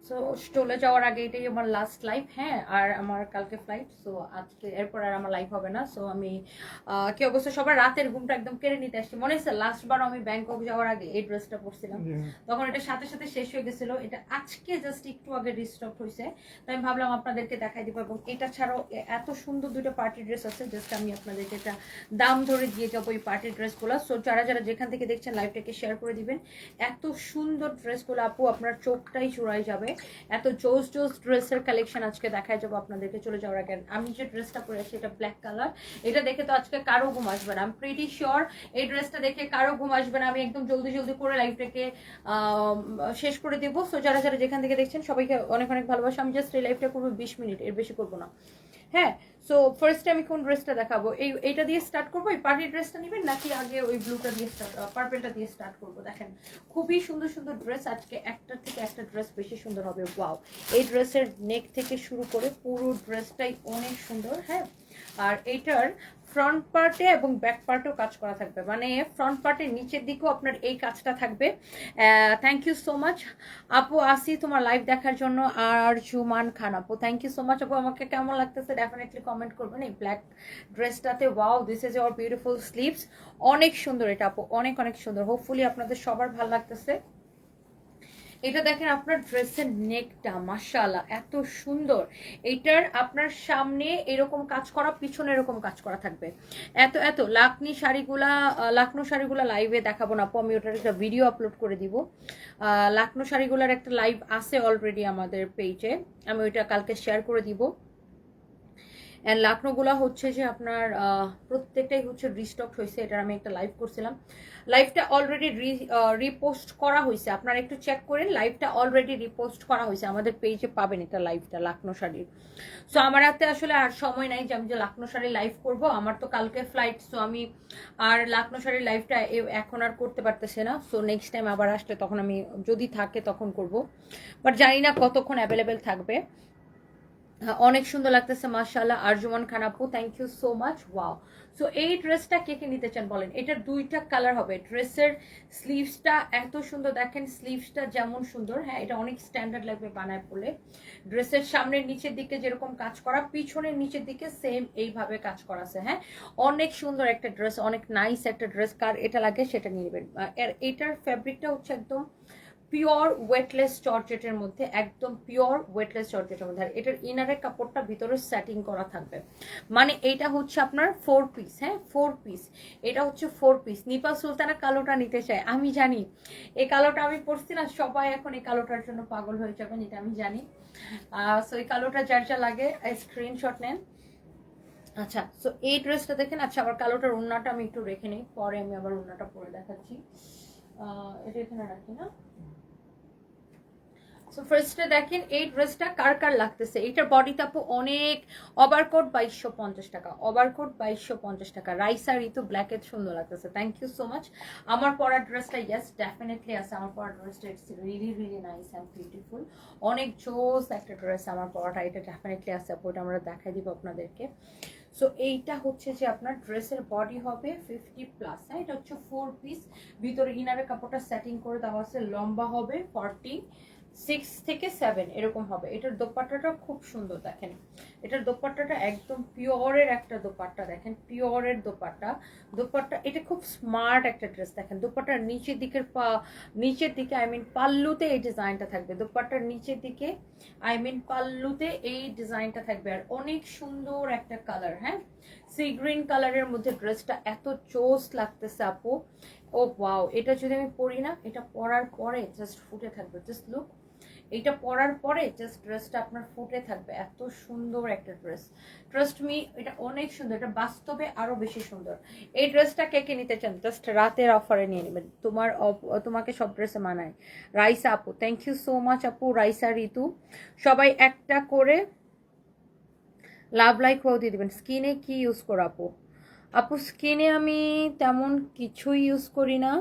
So চলে যাওয়ার আগে এটাই আমার লাস্ট লাইভ, হ্যাঁ, আর আমার কালকে ফ্লাইট। সো আজকে এরপর আর আমার লাইভ হবে না। সো আমি কি অবস্থা সবার, রাতের ঘুমটা একদম কেড়ে নিতে আসছি। মনে হচ্ছে লাস্ট বার আমি ব্যাংকক যাওয়ার আগে এই ড্রেসটা পরছিলাম, তখন এটা সাথে সাথে শেষ হয়ে গেছিল। এটা আজকে জাস্ট একটু আগে রিস্টক হয়েছে, তো আমি ভাবলাম আপনাদেরকে দেখাই দিব। এবং এটা ছাড়াও এত সুন্দর দুটো পার্টি ড্রেস আছে, জাস্ট আমি আপনাদেরকে এটা দাম ধরে দিয়ে যাবো এই পার্টি ড্রেসগুলো। সো যারা যারা যেখান থেকে দেখছেন লাইভটাকে শেয়ার করে দিবেন। এত সুন্দর ড্রেসগুলো আপু, আপনার চোখটাই চুড়াই যাবে। এত জোস জোস ড্রেসের কালেকশন আজকে দেখাই যাবো আপনাদেরকে। চলে যাওয়ার আগে আমি যে ড্রেসটা পরে আছি এটা ব্ল্যাক কালার, এটা দেখে তো আজকে কারো ঘুম আসবে না। আমি প্রিটি শিওর এই ড্রেসটা দেখে কারো ঘুম আসবে না। আমি একদম জলদি জলদি করে লাইভটাকে শেষ করে দেবো। সো যারা যারা যেখান থেকে দেখছেন সবাইকে অনেক অনেক ভালোবাসা। আমি জাস্ট এই লাইভটা করবো 20 মিনিট, এর বেশি করবো না, হ্যাঁ। সো ফার্স্টে আমি কোন ড্রেসটা দেখাবো, এইটা দিয়ে স্টার্ট করবো। এই পার্টি ড্রেসটা নেবেন নাকি আগে ওই ব্লুটা দিয়ে পার্পলটা দিয়ে স্টার্ট করবো? দেখেন খুবই সুন্দর সুন্দর ড্রেস আজকে, একটার থেকে একটা ড্রেস বেশি সুন্দর হবে। ওয়াও, এই ড্রেসের নেক থেকে শুরু করে পুরো ড্রেসটাই অনেক সুন্দর, হ্যাঁ। আর এইটার ফ্রন্ট পার্টে এবং ব্যাক পার্টেও কাজ করা থাকবে, মানে ফ্রন্ট পার্টের নিচের দিকেও আপনার এই কাজটা থাকবে। থ্যাংক ইউ সো মাচ আপু আসি তোমার লাইভ দেখার জন্য। আর জুমান খান আপু, থ্যাংক ইউ সো মাচ আপু। আমাকে কেমন লাগতেছে ডেফিনেটলি কমেন্ট করবেন। এই ব্ল্যাক ড্রেসটাতে wow, this is our beautiful sleeves. অনেক সুন্দর এটা আপু, অনেক অনেক সুন্দর। হোপফুলি আপনাদের সবার ভালো লাগতেছে। এটা দেখেন আপনার ড্রেসের নেকটা মাশাআল্লাহ এত সুন্দর। এটার আপনার সামনে এরকম কাজ করা, পিছনে এরকম কাজ করা থাকবে। এত এত লাখনো শাড়িগুলা লাইভে দেখাবো না আপু, আমি ওটার একটা ভিডিও আপলোড করে দিব। লাখনো শাড়িগুলার একটা লাইভ আছে অলরেডি আমাদের পেজে, আমি ওইটা কালকে শেয়ার করে দিব। অ্যান্ড লাখনোগুলা হচ্ছে যে আপনার প্রত্যেকটাই হচ্ছে রিস্টক হয়েছে। এটার আমি একটা লাইভ করছিলাম, লাইভটা অলরেডি রিপোস্ট করা হয়েছে। আপনারা একটু চেক করেন, লাইভটা অলরেডি রিপোস্ট করা হয়েছে, আমাদের পেজে পাবেন এটা লাইভটা লাখনো শাড়ির। সো আমার হাতে আসলে আর সময় নাই যে আমি যে লাখনো শাড়ি লাইভ করব, আমার তো কালকে ফ্লাইট। সো আমি আর লাখনো শাড়ির লাইভটা এখন আর করতে পারতেছে না। সো নেক্সট টাইম আবার আসলে তখন আমি যদি থাকে তখন করব, বাট জানি না কতক্ষণ অ্যাভেলেবেল থাকবে। অনেক সুন্দর লাগতেছে মাশাআল্লাহ। আরজুমান খান আপু, thank you so much. Wow, so এই ড্রেসটা কে কে নিতে চান বলেন। এটার দুইটা কালার হবে। ড্রেসের স্লিভসটা এত সুন্দর, দেখেন স্লিভসটা যেমন সুন্দর, হ্যাঁ এটা অনেক স্ট্যান্ডার্ড লাগবে বানায় পড়লে। ড্রেসের সামনের নিচের দিকে যেরকম কাজ করা, পিছনের নিচের দিকে সেম এইভাবে কাজ করা আছে, হ্যাঁ। অনেক সুন্দর একটা ড্রেস, অনেক নাইস একটা ড্রেস। কার এটা লাগে সেটা নিয়ে নেবেন। এটার ফ্যাব্রিকটা হচ্ছে একদম পিওর ওয়েটলেস জর্জেটের মধ্যে, একদম পিওর ওয়েটলেস জর্জেটের মধ্যে। আর এটার ইনারের কাপড়টা ভিতরে সেটিং করা থাকবে, মানে এটা হচ্ছে আপনার 4 পিস, হ্যাঁ 4 পিস। এটা হচ্ছে 4 পিস। নিপা সুলতানা কালোটা নিতে চায়, আমি জানি এই কালোটা আমি পরছি না, সবাই এখন এই কালোটার জন্য পাগল হয়ে যাবেন, এটা আমি জানি। সো এই কালোটা যার যা লাগে স্ক্রিনশট নেন। আচ্ছা, সো এই ড্রেসটা দেখেন। আচ্ছা, আবার কালোটার ওড়নাটা আমি একটু রেখে নিই, পরে আমি আবার ওড়নাটা পরে দেখাচ্ছি। এটা এখানে রাখি না। সো ফার্স্টে দেখেন এই ড্রেসটা কার কার লাগতেছে। এটার বডিটা আপু অনেক, ওভারকোট 2250 টাকা, ওভারকোট 2250 টাকা। রাইসা ঋতু ব্ল্যাকের সুন্দর লাগতেছে, থ্যাংক ইউ সো মাচ। আমার পরা ড্রেসটা ইয়েস ডেফিনেটলি আছে, আমার পরা ড্রেসটা it's really really nice and beautiful. অনেক জোস একটা ড্রেস আমার পরাটা, এটা ডেফিনেটলি আছে আপু, এটা আমরা দেখাই দিব আপনাদেরকে। সো এইটা হচ্ছে যে আপনার ড্রেসের বডি হবে 50+, হ্যাঁ এটা হচ্ছে 4 পিস। ভিতরে ইনারের কাপড়টা সেটিং করে দেওয়া আছে, লম্বা হবে 46 থেকে 7 এরকম হবে। এটার দোপাট্টাটা খুব সুন্দর, দেখেন এটার দোপাট্টাটা একদম পিওরের একটা দোপাট্টা, দেখেন পিওরের দোপাট্টা এটা খুব স্মার্ট একটা ড্রেস। দেখেন দোপাট্টার নিচের দিকের নিচের দিকে আই মিন পাল্লুতে এই ডিজাইনটা থাকবে, দোপাট্টার নিচের দিকে আই মিন পাল্লুতে এই ডিজাইনটা থাকবে। আর অনেক সুন্দর একটা কালার, হ্যাঁ সি গ্রিন কালারের মধ্যে ড্রেসটা এত চোস লাগতেছে আপু। ও ওয়াও, এটা যদি আমি পরি না, এটা পরার পরে জাস্ট ফুটে থাকবে, জাস্ট লুক, এটা পরার পরে জাস্ট ড্রেসটা আপনার ফুটে থাকবে, এত সুন্দর একটা ড্রেস। ট্রাস্ট মি, এটা অনেক সুন্দর, এটা বাস্তবে আরো বেশি সুন্দর। এই ড্রেসটা কে কে নিতে চান জাস্ট রাতের অফারে নিয়ে নেবেন, তোমাকে সব ড্রেসে মানায়। রাইসা আপু, থ্যাংক ইউ সো মাচ আপু। রাইসা ঋতু, সবাই একটা করে লাভ লাইক হয়েও দিয়ে দেবেন। স্কিনে কি ইউজ করো আপু? আপু স্কিনে আমি তেমন কিছুই ইউজ করি না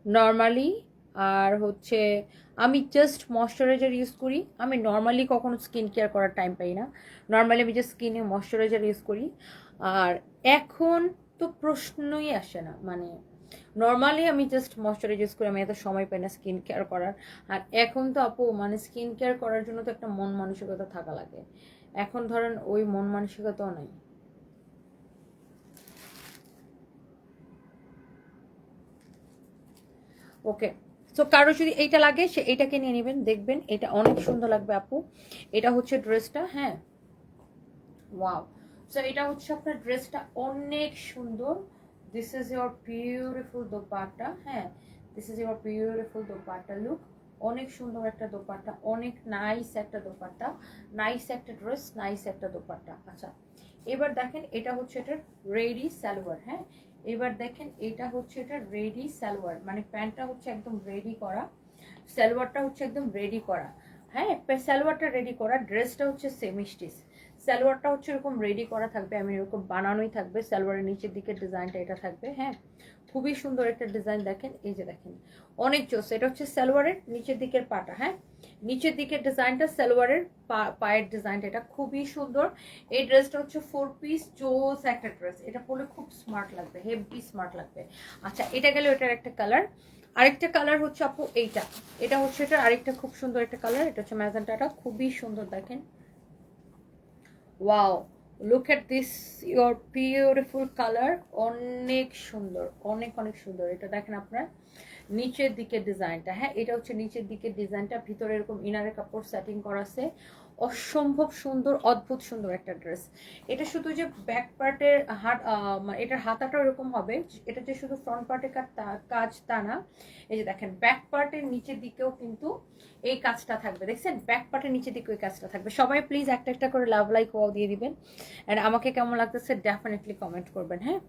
নর্মালি। আর হচ্ছে আমি জাস্ট ময়শ্চারাইজার ইউজ করি। আমি নর্মালি কখনো স্কিন কেয়ার করার টাইম পাই না, নর্মালি আমি জাস্ট স্কিনে ময়শ্চারাইজার ইউজ করি। আর এখন তো প্রশ্নই আসে না, মানে নর্মালি আমি জাস্ট ময়শ্চারাইজ ইউজ করি, আমি এত সময় পাই না স্কিন কেয়ার করার। আর এখন তো আপু মানে স্কিন কেয়ার করার জন্য তো একটা মন মানসিকতা থাকা লাগে, এখন ধরেন ওই মন মানসিকতাও নাই। ওকে, সো কারো যদি এইটা লাগে সে এইটাকে নিয়ে নেবেন, দেখবেন এটা অনেক সুন্দর লাগবে আপু। এটা হচ্ছে ড্রেসটা, হ্যাঁ ওয়াও। সো এটা হচ্ছে আপনার ড্রেসটা অনেক সুন্দর। This is your beautiful dupatta, হ্যাঁ this is your beautiful dupatta look. অনেক সুন্দর একটা দোপাট্টা, অনেক নাইস একটা দোপাট্টা, নাইস একটা ড্রেস, নাইস একটা দোপাট্টা। আচ্ছা এবার দেখেন এটা হচ্ছে এটার রেডি সালোয়ার, হ্যাঁ এবার দেখেন এটা হচ্ছে এটা রেডি সালোয়ার, মানে প্যান্টটা হচ্ছে একদম রেডি করা, সালোয়ারটা হচ্ছে একদম রেডি করা, হ্যাঁ সালোয়ারটা রেডি করা, ড্রেসটা হচ্ছে সেমি স্টিচ। সালোয়ারটা হচ্ছে এরকম রেডি করা থাকবে, আমি এরকম বানানোই থাকবে, সালোয়ারের নিচের দিকের ডিজাইনটা এটা থাকবে, হ্যাঁ খুবই সুন্দর একটা ডিজাইন। দেখেন এই যে দেখেন অনেক জোস, এটা হচ্ছে সালোয়ারের নিচের দিকের পাটা, হ্যাঁ নিচের দিকের ডিজাইনটা, সালোয়ারের পায়ের ডিজাইনটা, এটা খুবই সুন্দর। এই ড্রেসটা হচ্ছে 4 পিস জোস একটা ড্রেস, এটা পরলে খুব স্মার্ট লাগবে, হেভি স্মার্ট লাগবে। আচ্ছা এটা গেল এটার একটা কালার। আরেকটা কালার হচ্ছে আপু এইটা, এটা হচ্ছে এটার আরেকটা খুব সুন্দর একটা কালার, এটা হচ্ছে ম্যাজেন্টাটা, খুবই সুন্দর দেখেন। Wow, look at this your beautiful colour, অনেক সুন্দর, অনেক অনেক সুন্দর। এটা দেখেন আপনার নিচের দিকের ডিজাইনটা, হ্যাঁ এটা হচ্ছে নিচের দিকের ডিজাইনটা, ভিতরে এরকম ইনারের কাপড় সেটিং করা আছে, অসম্ভব সুন্দর, অদ্ভুত সুন্দর একটা ড্রেস। এটা শুধু যে ব্যাক পার্টের হাত এটার হাতাটা এরকম হবে, এটা যে শুধু ফ্রন্ট পার্টের কাজ তা না, এই যে দেখেন ব্যাক পার্টের নিচের দিকেও কিন্তু এই কাজটা থাকবে, দেখছেন ব্যাক পার্টের নিচের দিকে ওই কাজটা থাকবে। সবাই প্লিজ একটা একটা করে লাভ লাইক ওয়াও দিয়ে দিবেন, অ্যান্ড আমাকে কেমন লাগতেছে ডেফিনেটলি কমেন্ট করবেন, হ্যাঁ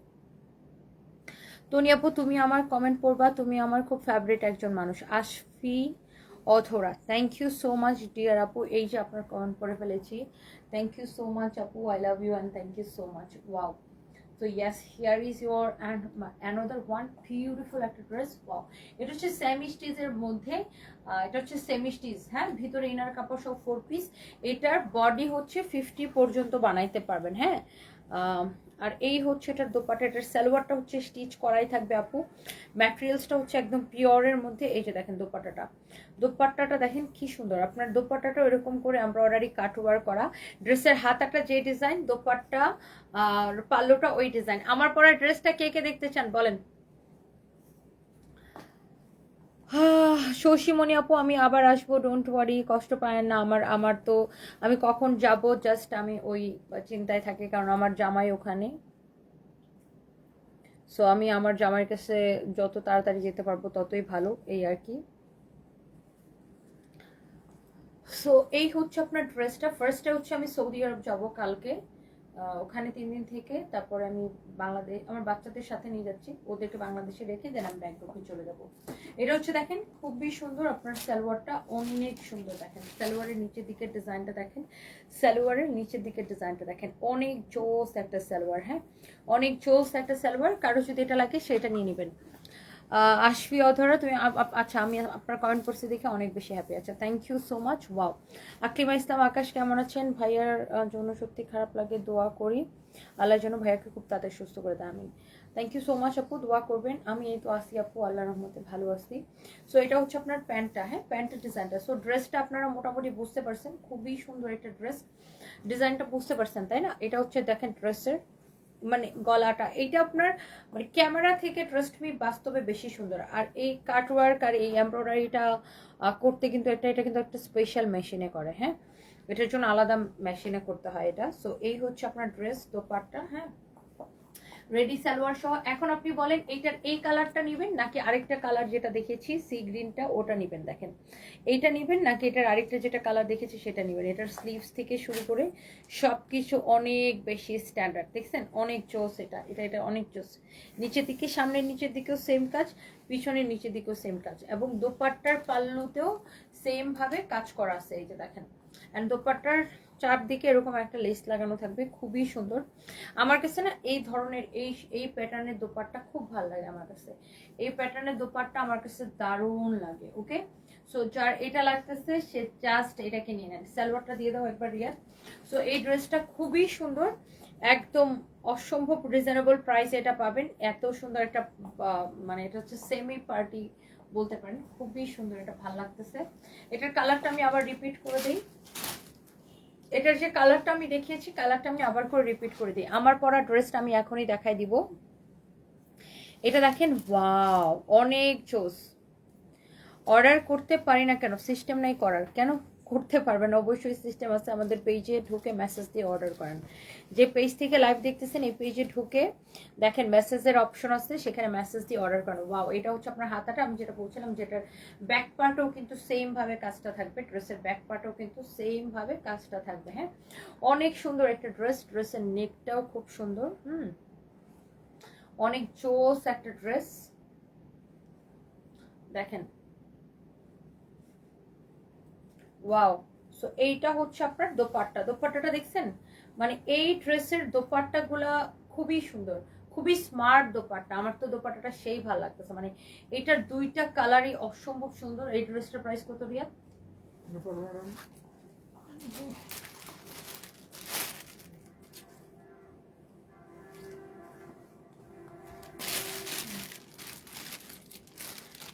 তনি আপু তুমি আমার কমেন্ট পড়বা, তুমি আমার খুব ফেভারিট একজন মানুষ। Ashfi Athora, thank you so much dear আপু, এই যে আপনার কমেন্ট পড়ে ফেলেছি, থ্যাংক ইউ সো মাচ আপু, I love you and thank you so much. Wow, তো yes here is your and another one beautiful একটা ড্রেস। ওয়াও, এটা হচ্ছে সেমি স্টিচের মধ্যে, এটা হচ্ছে সেমি স্টিচ, হ্যাঁ ভিতরে ইনার কাপড় সব 4 পিস, এটার বডি হচ্ছে 50 পর্যন্ত বানাইতে পারবেন, হ্যাঁ আর এই হচ্ছে এটার দোপাট্টা, এটার সালোয়ারটা হচ্ছে স্টিচ করাই থাকবে আপু, ম্যাটেরিয়ালসটা হচ্ছে একদম পিওরের মধ্যে। এই যে দেখেন দোপাট্টাটা, দোপাট্টাটা দেখেন কি সুন্দর, আপনার দোপাট্টাটা এরকম করে এমব্রয়ডারি কাটওয়ার করা, ড্রেসের হাতাটা যে ডিজাইন, দোপাট্টা আর পাল্লোটা ওই ডিজাইন। আমার পরা ড্রেসটা কে কে দেখতে চান বলেন। শশীমণি আপু আমি আবার আসবো, ডোন্ট ওয়ারি, কষ্ট পায় না। আমার আমার তো আমি কখন যাব জাস্ট আমি ওই চিন্তায় থাকি, কারণ আমার জামাই ওখানে, সো আমি আমার জামাইয়ের কাছে যত তাড়াতাড়ি যেতে পারবো ততই ভালো, এই আর কি। সো এই হচ্ছে আপনার ড্রেসটা। ফার্স্টে হচ্ছে আমি সৌদি আরব যাব কালকে, ওখানে 3 দিন থেকে তারপরে আমি বাংলাদেশ আমার বাচ্চাদের সাথে নিয়ে যাচ্ছি, ওদেরকে বাংলাদেশে রেখে দেন আমি ব্যাংককে চলে যাব। এটা হচ্ছে দেখেন খুবই সুন্দর, আপনার সালোয়ারটা অনেক সুন্দর, দেখেন সালোয়ারের নিচের দিকের ডিজাইনটা দেখেন, সালোয়ারের নিচের দিকের ডিজাইনটা দেখেন, অনেক জোস একটা সালোয়ার, হ্যাঁ অনেক জোস একটা সালোয়ার। কারো যদি এটা লাগে সেটা নিয়ে নেবেন। আশফি অধরা তুমি আচ্ছা আমি আপনার কমেন্ট করছি দেখে অনেক বেশি হ্যাপি, আচ্ছা thank you so much. Wow, Aklima Islam Akash কেমন আছেন? ভাইয়ার জন্য সত্যি খারাপ লাগে, দোয়া করি আল্লাহর জন্য ভাইয়াকে খুব তাড়াতাড়ি সুস্থ করে দেয়, আমি থ্যাংক ইউ সো মাচ আপু, দোয়া করবেন। আমি এই তো আসি আপু, আল্লাহর রহমতে ভালো আছি। সো এটা হচ্ছে আপনার প্যান্টটা, হ্যাঁ প্যান্টের ডিজাইনটা। সো ড্রেসটা আপনারা মোটামুটি বুঝতে পারছেন, খুবই সুন্দর একটা ড্রেস, ডিজাইনটা বুঝতে পারছেন তাই না? এটা হচ্ছে দেখেন ড্রেসের মানে গলাটা, এইটা আপনার মানে ক্যামেরা থেকে ট্রাস্ট মি বাস্তবে বেশি সুন্দর। আর এই কাটওয়ার্ক আর এই এমব্রয়ডারিটা করতে কিন্তু এটা কিন্তু একটা স্পেশাল মেশিনে করে, হ্যাঁ এটার জন্য আলাদা মেশিনে করতে হয় এটা। সো এই হচ্ছে আপনার ড্রেস, দোপাট্টা, হ্যাঁ রেডি সালোয়ার সহ। এখন আপনি বলেন এইটার এই কালারটা নেবেন নাকি আরেকটা কালার যেটা দেখেছি সি গ্রিনটা ওটা নেবেন, দেখেন এইটা নেবেন নাকি এটার আরেকটা যেটা কালার দেখেছি সেটা নেবেন। এটার স্লিভস থেকে শুরু করে সবকিছু অনেক বেশি স্ট্যান্ডার্ড, দেখছেন অনেক জোস, এটা এটা এটা অনেক জোস। নিচের দিকে সামনের নিচের দিকেও সেম কাজ, পিছনের নিচের দিকেও সেম কাজ, এবং দোপাট্টার পাল্লুতেও সেম ভাবে কাজ করা আছে, এই যে দেখেন। অ্যান্ড দোপাট্টার চারদিকে এরকম একটা লেস লাগানো থাকবে, খুবই সুন্দর। আমার কাছে না এই ধরনের এই প্যাটার্নের দোপাট্টা খুব ভালো লাগে, আমার কাছে এই প্যাটার্নের দোপাট্টা আমার কাছে দারুণ লাগে। ওকে, সো যার এটা লাগতেছে সে জাস্ট এটাকে নিয়ে নেন, সালোয়ারটা দিয়ে দাও একবার রিয়া। সো এই ড্রেসটা খুবই সুন্দর, একদম অসম্ভব রিজনেবল প্রাইস এটা পাবেন। এত সুন্দর একটা মানে এটা হচ্ছে সেমি পার্টি বলতে পারেন, খুবই সুন্দর, এটা ভালো লাগতেছে। এটার কালারটা আমি আবার রিপিট করে দিই, এটার যে কালারটা আমি দেখিয়েছি কালারটা আমি আবার করে রিপিট করে দিই। আমার পরা ড্রেসটা আমি এখনই দেখাই দিব। এটা দেখেন, ওয়াও, অনেক জোস। অর্ডার করতে পারি না কেন? সিস্টেম নাই করার। কেন করতে পারবেন? অবশ্যই সিস্টেম আছে। আমাদের পেজে ঢুকে মেসেজ দিয়ে অর্ডার করেন। যে পেজ থেকে লাইভ দেখতেছেন এই পেজে ঢুকে দেখেন মেসেজের অপশন আছে, সেখানে মেসেজ দিয়ে অর্ডার করেন। ওয়াও, এটা হচ্ছে আপনার হাতাটা, আমি যেটা বলছিলাম, যেটার ব্যাক পার্টও কিন্তু সেম ভাবে কাজটা থাকবে। ড্রেসের ব্যাক পার্টও কিন্তু সেম ভাবে কাজটা থাকবে। হ্যাঁ, অনেক সুন্দর একটা ড্রেস। ড্রেসের নেকটাও খুব সুন্দর। অনেক জোস একটা ড্রেস দেখেন। ওয়াও। সো এইটা হচ্ছে আপনার দোপাট্টা। দোপাট্টাটা দেখছেন? মানে এই ড্রেসের দোপাট্টাগুলা খুবই সুন্দর, খুবই স্মার্ট দোপাট্টা। আমার তো দোপাট্টাটা সেই ভালো লাগতেছে। মানে এটার দুইটা কালারই অসম্ভব সুন্দর। এই ড্রেসটার প্রাইস কত রিয়া?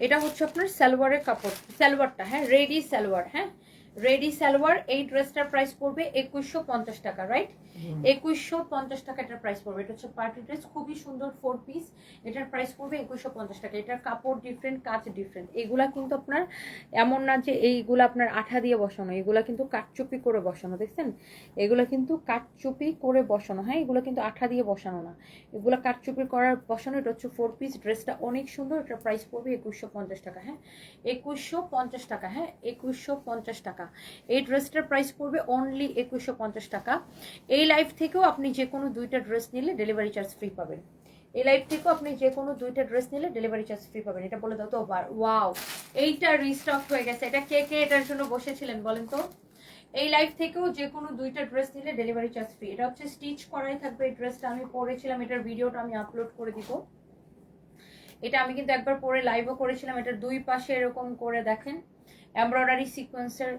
এটা হচ্ছে আপনার সালোয়ারের কাপড়, সালোয়ারটা, হ্যাঁ, রেডি সালোয়ার। হ্যাঁ, রেডি সালোয়ার। এই ড্রেসটার প্রাইস পড়বে 2150 টাকা, রাইট? 2150 টাকা এটার প্রাইস পড়বে। এটা হচ্ছে পার্টি ড্রেস, খুবই সুন্দর 4 পিস। এটার প্রাইস পড়বে 2150 টাকা। এটার কাপড় ডিফারেন্ট, কাজ ডিফারেন্ট। এগুলা কিন্তু আপনার এমন না যে এইগুলা আপনার আঠা দিয়ে বসানো, এগুলা কিন্তু কাঠচুপি করে বসানো, দেখছেন? এগুলা কিন্তু কাঠচুপি করে বসানো। হ্যাঁ, এগুলো কিন্তু আঠা দিয়ে বসানো না, এগুলো কাঠচুপি করার বসানো। এটা হচ্ছে 4 পিস। ড্রেসটা অনেক সুন্দর। এটার প্রাইস পড়বে 2150 টাকা। হ্যাঁ, 2150 টাকা। হ্যাঁ, 2150 টাকা। এই ড্রেসটার প্রাইস পড়বে অনলি 2150 টাকা। এই লাইভ থেকেও আপনি যে কোনো দুইটা ড্রেস নিলে ডেলিভারি চার্জ ফ্রি পাবেন। এই লাইভ থেকেও আপনি যে কোনো দুইটা ড্রেস নিলে ডেলিভারি চার্জ ফ্রি পাবেন। এটা বলে দাও তো আবার। ওয়াও, এইটা রিস্টক হয়ে গেছে। এটা কে কে এটার জন্য বসেছিলেন বলেন তো? এই লাইভ থেকেও যে কোনো দুইটা ড্রেস নিলে ডেলিভারি চার্জ ফ্রি। এটা হচ্ছে স্টিচ করাই থাকবে। এই ড্রেসটা আমি পরেছিলাম, এটার ভিডিওটা আমি আপলোড করে দিব। এটা আমি কিন্তু একবার পরে লাইভও করেছিলাম। এটার দুই পাশে এরকম করে দেখেন এমব্রয়ডারি সিকোয়েন্সের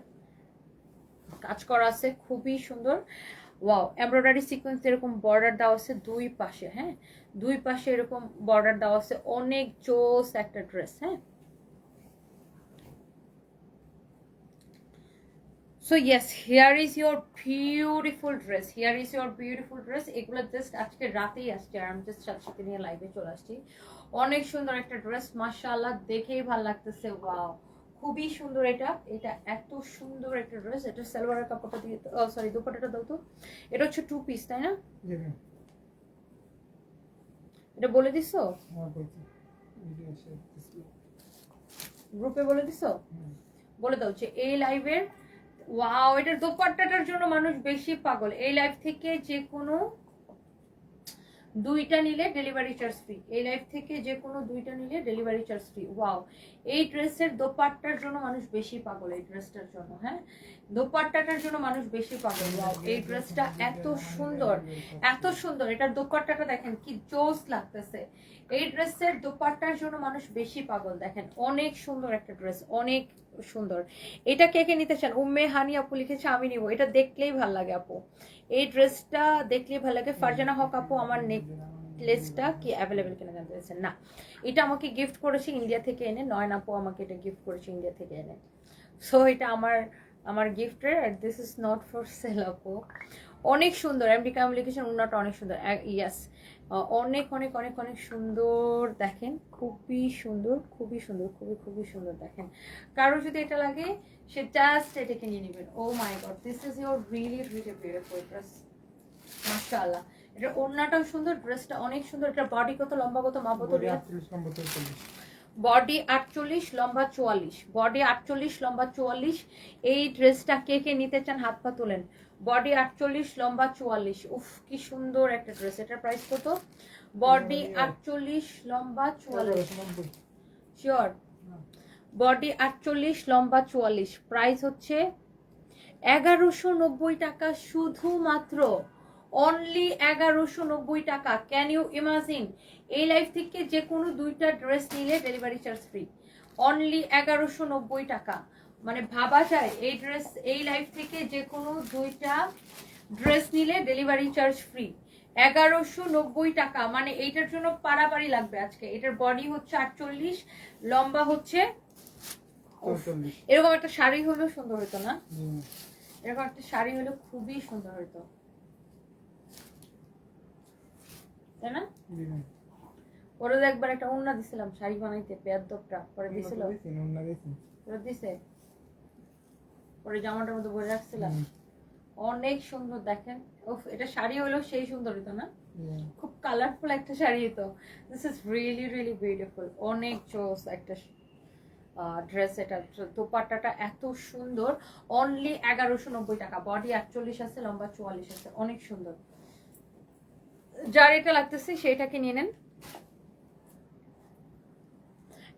কাজ করা আছে, খুবই সুন্দর। ওয়াও, এমব্রয়ডারি সিকোয়েন্স এরকম বর্ডার দেওয়া আছে দুই পাশে। হ্যাঁ, দুই পাশে এরকম বর্ডার দেওয়া আছে। অনেক জোস একটা ড্রেস। হ্যাঁ, so yes, here is your beautiful dress, here is your beautiful dress. এগুলো জাস্ট আজকে রাতেই আসছে আর আমি জাস্ট সাথে নিয়ে লাইভে চলে আসছি। অনেক সুন্দর একটা ড্রেস, মাশাআল্লাহ, দেখেই ভালো লাগতেছে। ওয়াও, খুবই সুন্দর। এটা এটা এত সুন্দর একটা ড্রেস। এটা সালোয়ারের কাপড়টা দিয়ে, সরি, দুপাট্টাটা দাও তো। এটা হচ্ছে 2 পিস, তাই না? এটা বলে দিছো গ্রুপে? বলে দিছো? বলে দাও যে এই লাইভের, ওয়াও, এটার দোপাট্টাটার জন্য মানুষ বেশি পাগল। এই লাইভ থেকে যে কোনো দুইটা নিলে ডেলিভারি চার্জ ফ্রি। এই লাইভ থেকে যে কোনো দুইটা নিলে ডেলিভারি চার্জ ফ্রি। ওয়াও, এই ড্রেসের দোপাট্টার জন্য মানুষ বেশি পাগল। এই ড্রেসটার জন্য, হ্যাঁ, দোপাট্টাটার জন্য মানুষ বেশি পাগল। ওয়াও, এই ড্রেসটা এত সুন্দর, এত সুন্দর। এটার দোপাট্টাটা দেখেন কি জোস লাগতেছে। এই ড্রেসের দোপাট্টার জন্য মানুষ বেশি পাগল। দেখেন অনেক সুন্দর একটা ড্রেস, অনেক সুন্দর। এটা কে কে নিতে চান? উম্মে হানি আপু লিখেছে আমি নিব। এটা দেখলেই ভাল লাগে আপু, এই ড্রেসটা দেখলেই ভালো লাগে। ফারজানা হক আপু, আমার নেকলেসটা কি অ্যাভেলেবেল কিনা জানতে চাইছেন? না, এটা আমাকে গিফট করেছে ইন্ডিয়া থেকে এনে। নয়ন আপু আমাকে এটা গিফট করেছে ইন্ডিয়া থেকে এনে। সো এটা আমার আমার গিফটের। আর this is not for sale আপু। অনেক সুন্দর। এমডি কাম লিখেছেন উন্নাটা অনেক সুন্দর। ইয়াস, অনেক অনেক অনেক অনেক সুন্দর। দেখেন খুবই সুন্দর, খুবই সুন্দর, খুবই খুবই সুন্দর। দেখেন, কারো যদি এটা লাগে সে জাস্ট এটাকে নিয়ে নেবেন। Oh my god, this is your really really beautiful dress, মাশাআল্লাহ। এটা ওড়নাটাও সুন্দর, ড্রেসটা অনেক সুন্দর। এটা বডি কত, লম্বা কত, মাপো তো? বডি 48, লম্বা 44। বডি 48, লম্বা 44। এই ড্রেসটা কে কে নিতে চান হাত পা তোলেন। বডি 48, লম্বা 44। উফ, কি সুন্দর একটা ড্রেস। এটার প্রাইস কত? বডি 48, লম্বা 44। শিওর? বডি 48, লম্বা 44। প্রাইস হচ্ছে 1190 টাকা শুধুমাত্র। অনলি 1190 টাকা। Can you imagine? এই লাইফ থেকে যে কোনো দুইটা ড্রেস নিলে ডেলিভারি চার্জ ফ্রি। অনলি 1190 টাকা। মানে ভাবা যায় এই ড্রেস, এই লাইফ থেকে যে কোনো দুইটা ড্রেস নিলে ডেলিভারি চার্জ ফ্রি। 1190 টাকা, মানে এইটার জন্য পারাপারি লাগবে আজকে। এটার বডি হচ্ছে 48, লম্বা হচ্ছে। এরকম একটা শাড়ি হলেও সুন্দর হতো না? এরকম একটা শাড়ি হলে খুবই সুন্দর হতো, তাই না? ওরা একবার একটা ওড়না দিছিলাম শাড়ি বানাইতে, বেয়াদবটা পরে দিছিল, ওরা দিছে, পরে জামাটার মধ্যে বলে রাখছিলাম। অনেক সুন্দর দেখেন। উফ, এটা শাড়ি হলেও সেই সুন্দর হতো না? খুব কালারফুল একটা শাড়ি হতো। This is really really beautiful. অনেক জোস একটা ড্রেস। এটা দোপাট্টাটা এত সুন্দর। অনলি 1190 টাকা। বডি 48 আছে, লম্বা 44 আছে। অনেক সুন্দর। যার এটা লাগতেছে সেইটাকে নিয়ে নেন।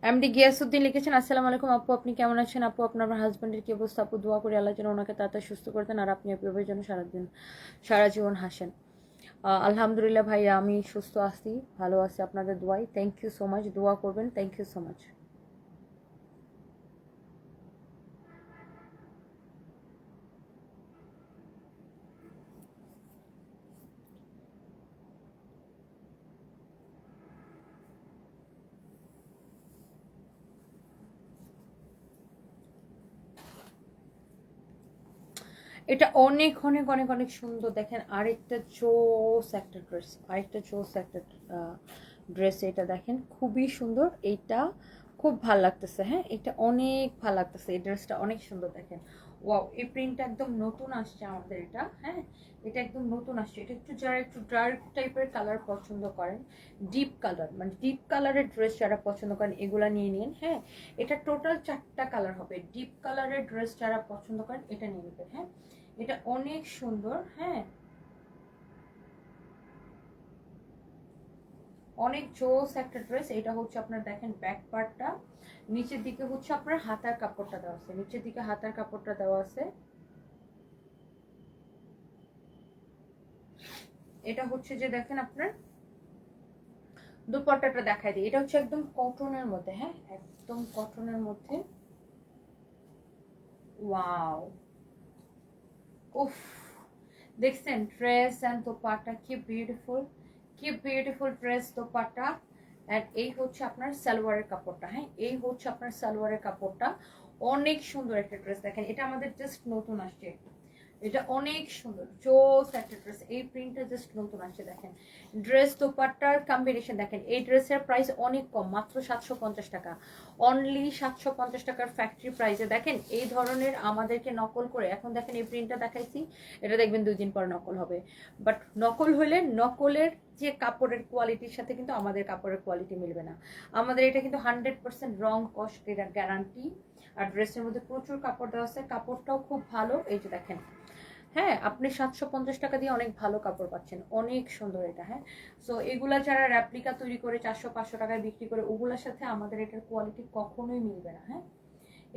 এমডি গিয়াসউদ্দিন লিখেছেন, আসসালামু আলাইকুম আপু, আপনি কেমন আছেন আপু? আপনার হাজবেন্ডের কি অবস্থা আপু? দোয়া করি আল্লাহ যেন ওনাকে তাড়াতাড়ি সুস্থ করে দেন, আর আপনি আপনার জন্য সারা জীবন হাসেন। আলহামদুলিল্লাহ ভাইয়া, আমি সুস্থ আছি, ভালো আছি আপনাদের দোয়াই। থ্যাংক ইউ সো মাচ, দোয়া করবেন। Thank you so much. এটা অনেক অনেক অনেক অনেক সুন্দর দেখেন। আরেকটা জোস একটা ড্রেস, আরেকটা জোস একটা ড্রেস। এটা দেখেন খুবই সুন্দর, এইটা খুব ভাল লাগতেছে। হ্যাঁ, এটা অনেক ভাল লাগতেছে, এই ড্রেসটা অনেক সুন্দর দেখেন। ওয়াও, এই প্রিন্টটা একদম নতুন আসছে আমাদের এটা। হ্যাঁ, এটা একদম নতুন আসছে। এটা একটু যারা একটু ডার্ক টাইপের কালার পছন্দ করেন, ডিপ কালার, মানে ডিপ কালারের ড্রেস যারা পছন্দ করেন এগুলা নিয়ে নিন। হ্যাঁ, এটা টোটাল 4টা কালার হবে। ডিপ কালারের ড্রেস যারা পছন্দ করেন এটা নিয়ে নেবেন। হ্যাঁ, এটা অনেক সুন্দর। হ্যাঁ, অনেক জোস একটা ড্রেস। এটা হচ্ছে আপনার দেখেন ব্যাক পার্টটা, নিচের দিকে হচ্ছে আপনার হাতার কাপড়টা দেওয়া আছে, নিচের দিকে হাতার কাপড়টা দেওয়া আছে। এটা হচ্ছে যে দেখেন আপনার দুপাট্টাটা দেখাই দিই। এটা হচ্ছে একদম কটনের মধ্যে। হ্যাঁ, একদম কটনের মধ্যে। ওয়াও, উফ, দেখছেন ড্রেস এন্ড দোপাট্টা কি বিউটিফুল, কি বিউটিফুল ড্রেস দোপাট্টা। এন্ড এই হচ্ছে আপনার সালোয়ারের কাপড়টা। হ্যাঁ, এই হচ্ছে আপনার সালোয়ারের কাপড়টা। অনেক সুন্দর একটা ড্রেস দেখেন। এটা আমাদের জাস্ট নতুন আসছে, এটা অনেক সুন্দর জোস একটা ড্রেস। এই প্রিন্টটা জাস্ট নতুন আসছে দেখেন। ড্রেস দোপাট্টার কম্বিনেশন দেখেন। এই ড্রেসের প্রাইস অনেক কম, মাত্র 750 টাকা। অনলি 750 টাকার ফ্যাক্টরি প্রাইসে দেখেন। এই ধরনের আমাদেরকে নকল করে, এখন দেখেন এই প্রিন্টটা দেখাইছি, এটা দেখবেন 2 দিন পর নকল হবে। বাট নকল হলে নকলের যে কাপড়ের কোয়ালিটির সাথে কিন্তু আমাদের কাপড়ের কোয়ালিটি মিলবে না। আমাদের এটা কিন্তু 100% রং কস্ট গ্যারান্টি। আর ড্রেসের মধ্যে প্রচুর কাপড় দেওয়া আছে, কাপড়টাও খুব ভালো। এই যে দেখেন, হ্যাঁ, আপনি 750 টাকা দিয়ে অনেক ভালো কাপড় পাচ্ছেন, অনেক সুন্দর এটা। হ্যাঁ, সো এগুলা যারা রেপ্লিকা তৈরি করে 400-500 টাকায় বিক্রি করে, ওগুলোর সাথে আমাদের এটার কোয়ালিটি কখনোই মিলবে না। হ্যাঁ,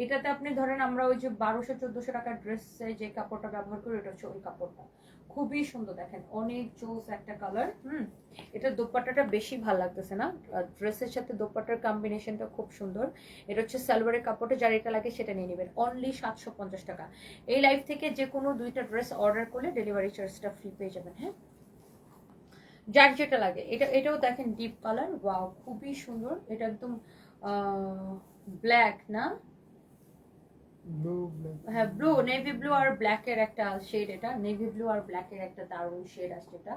এটাতে আপনি ধরেন আমরা ওই যে 1200-1400 টাকার ড্রেসে যে কাপড়টা ব্যবহার করি, এটা হচ্ছে ওই কাপড়টা। খুবই সুন্দর দেখেন, অনেক জোস একটা কালার। এটা দোপাট্টাটা বেশি ভালো লাগতেছে না, ড্রেসের সাথে দোপাট্টার কম্বিনেশনটা খুব সুন্দর। এটা হচ্ছে সালোয়ারের কাপড়টা, যার এটা লাগে সেটা নিয়ে নেবেন। অনলি 750 টাকা। এই লাইভ থেকে যে কোনো 2টা ড্রেস অর্ডার করলে ডেলিভারি চার্জটা ফ্রি পেয়ে যাবেন। হ্যাঁ, যার যেটা লাগে। এটাও দেখেন ডিপ কালার। ওয়াও, খুবই সুন্দর। এটা একদম ব্ল্যাক না, হ্যাঁ ব্লু, নেভি ব্লু আর ব্ল্যাকের একটা শেড। এটা নেভি ব্লু আর ব্ল্যাকের একটা দারুণ শেড আসছে। এটা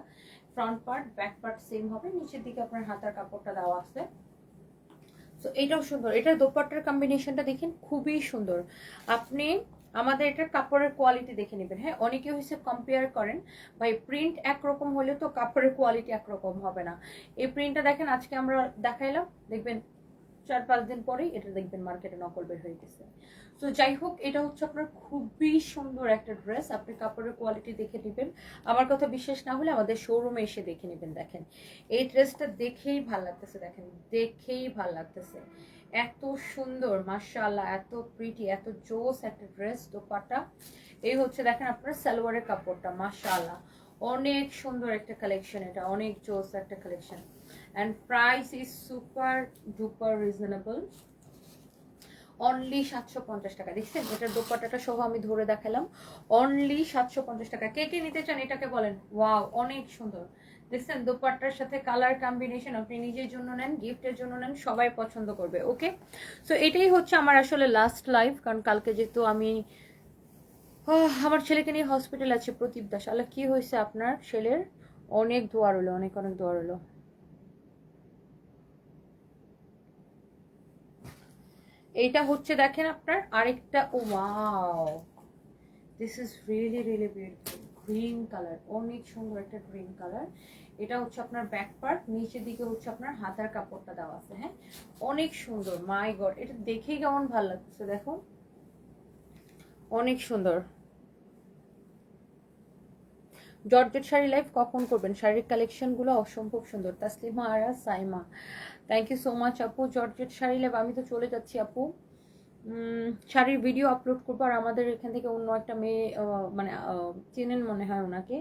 front part back part same হবে, নিচের দিকে আপনার হাতার কাপড়টা দেওয়া আছে। তো এটাও সুন্দর। এটার দোপাট্টার কম্বিনেশনটা দেখেন খুবই সুন্দর। আপনি আমাদের এটার কাপড়ের কোয়ালিটি দেখে নেবেন। হ্যাঁ, অনেকে হয়েছে কম্পেয়ার করেন, ভাই প্রিন্ট একরকম হলে তো কাপড়ের কোয়ালিটি একরকম হবে না। এই প্রিন্টটা দেখেন, আজকে আমরা দেখাইলাম, দেখবেন 4-5 দিন পরেই এটা দেখবেন মার্কেটে নকল বের হয়ে গেছে। তো যাই হোক, এটা হচ্ছে আপনার খুবই সুন্দর একটা ড্রেস। আপনি কাপড়ের কোয়ালিটি দেখে নেবেন। আমার কথা বিশ্বাস না হলে আমাদের শোরুমে এসে দেখে নেবেন। দেখেন এই ড্রেসটা দেখেই ভাল লাগতেছে, দেখেন দেখেই ভাল লাগতেছে। এত সুন্দর, মাশাআল্লাহ, এত প্রিটি, এত জোস একটা ড্রেস। দোপাট্টা এই হচ্ছে দেখেন আপনার সালোয়ারের কাপড়টা, মাশাআল্লাহ অনেক সুন্দর একটা কালেকশন। এটা অনেক জোস একটা collection. And price is super duper reasonable. Only 750 টাকা। দেখছেন, এটার দোপাট্টাটা সহ আমি ধরে দেখালাম। অনলি 750 টাকা। কে কে নিতে চান এটাকে বলেন। ওয়াও, অনেক সুন্দর দেখছেন দোপাট্টার সাথে কালার কম্বিনেশন, আপনি নিজের জন্য নেন, গিফটের জন্য নেন, সবাই পছন্দ করবে। ওকে, সো এটাই হচ্ছে আমার আসলে লাস্ট লাইভ, কারণ কালকে যেহেতু আমি আমার ছেলেকে নিয়ে হসপিটাল আছে। প্রদীপ দাস, আল্লাহ কি হয়েছে আপনার ছেলের? অনেক দোয়া রইলো, অনেক অনেক দোয়া রইলো। এইটা হচ্ছে দেখেন আপনার আরেকটা, oh wow, this is really really beautiful, green colour, অনেক সুন্দর একটা গ্রিন কালার। এটা হচ্ছে আপনার ব্যাক পার্ট, নিচের দিকে হচ্ছে আপনার হাতার কাপড়টা দেওয়া আছে। হ্যাঁ, অনেক সুন্দর, মাই গড, এটা দেখেই কেমন ভালো লাগছে দেখো, অনেক সুন্দর। জর্জেট শাড়ি লাইভ কখন করবেন? শাড়ির কালেকশনগুলো অসম্ভব সুন্দর। Taslima Ara Saima, thank you so much আপু। জর্জেট শাড়ি লাইভ আমি তো চলে যাচ্ছি আপু, শাড়ির ভিডিও আপলোড করবো। আর আমাদের এখান থেকে অন্য একটা মেয়ে, মানে চেনেন মনে হয় ওনাকে,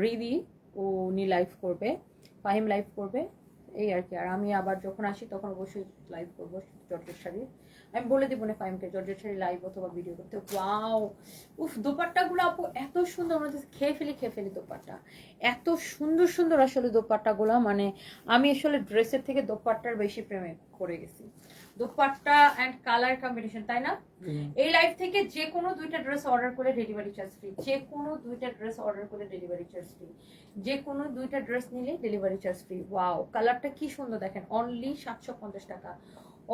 রিদি, উনি লাইভ করবে, ফাহিম লাইভ করবে, এই আর কি। আর আমি আবার যখন আসি তখন অবশ্যই লাইভ করবো জর্জেট শাড়ির। আমি বলে দেবো না ফাহিমকে জর্জেট শাড়ি লাইভ অথবা ভিডিও করতে। ওয়াও, উফ, দোপাট্টাগুলো আপু এত সুন্দর, মনে হচ্ছে খেয়ে ফেলি দোপাট্টা, এত সুন্দর সুন্দর আসলে দোপাট্টাগুলো। মানে আমি আসলে ড্রেসের থেকে দোপাট্টার বেশি প্রেমে পড়ে গেছি। দোপাট্টা অ্যান্ড কালার কম্বিনেশন, তাই না? এই লাইভ থেকে যে কোনো দুইটা ড্রেস অর্ডার করে ডেলিভারি চার্জ ফ্রি, যে কোনো দুইটা ড্রেস অর্ডার করে ডেলিভারি চার্জ ফ্রি, যে কোনো দুইটা ড্রেস নিলে ডেলিভারি চার্জ ফ্রি। ওয়াও, কালারটা কি সুন্দর দেখেন, অনলি 750 টাকা,